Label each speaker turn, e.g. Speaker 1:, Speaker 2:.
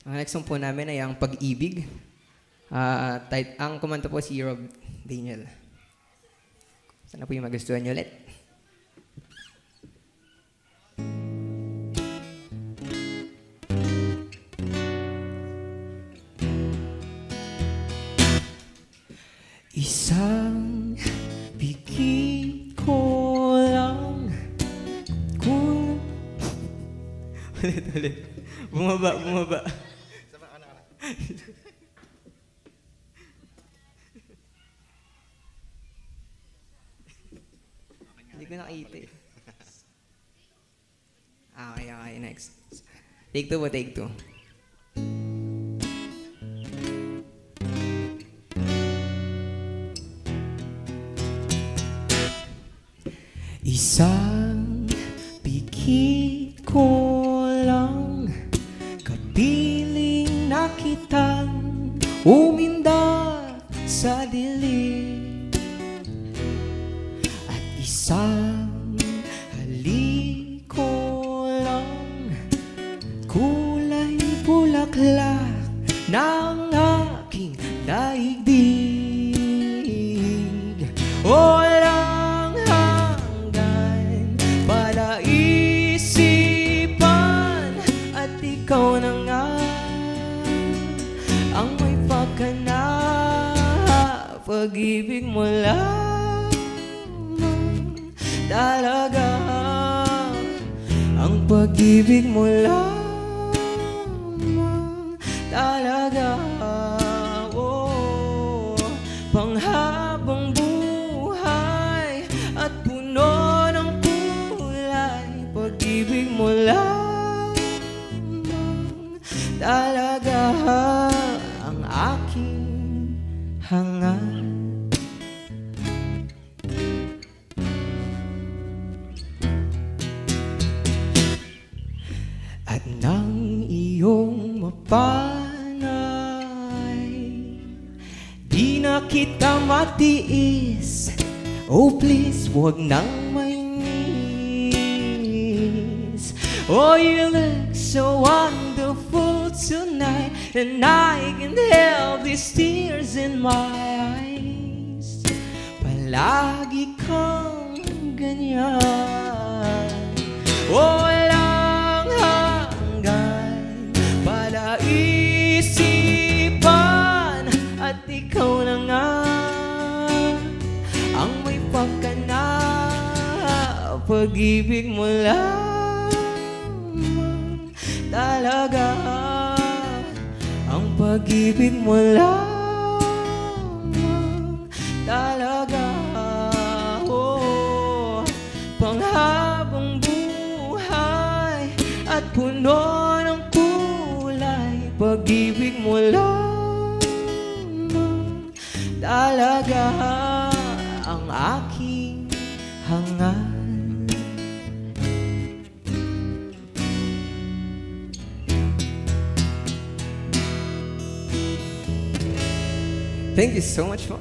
Speaker 1: Ang next song po namin ay ang Pag-ibig. Ang kumanta po si Rob Daniel. Sana po yung magustuhan niyo ulit. Isang piki ko lang kung... Ulit. Bumaba. Hindi ko nakita eh. Okay, next. Take two. Isang piki ko lang, kapiling na kitang umindak sa dilim. At isang halik ko lang, kulay bulaklak ng aking daigdig. Walang hanggan palaisipan, at ikaw na nga ang may pagkana. Pag-ibig mo lamang talaga, ang pag-ibig mo lamang talaga. Oh, panghabang buhay at puno ng kulay, pag-ibig mo lamang talaga ang aking hangad. At nang iyong mapanay, di na kita matiis. Oh please, huwag nang mainis. Oh, you look so wonderful tonight, and I can't help these tears in my eyes. Palagi kang ganyan. Oh, walang hanggan palaisipan, at ikaw na nga ang may pagkana. Pag-ibig mo lamang talaga, ang pag-ibig mo lamang talaga. Oh, panghabang buhay at puno ng kulay, pag-ibig mo lamang talaga ang aking hangad. Thank you so much, po.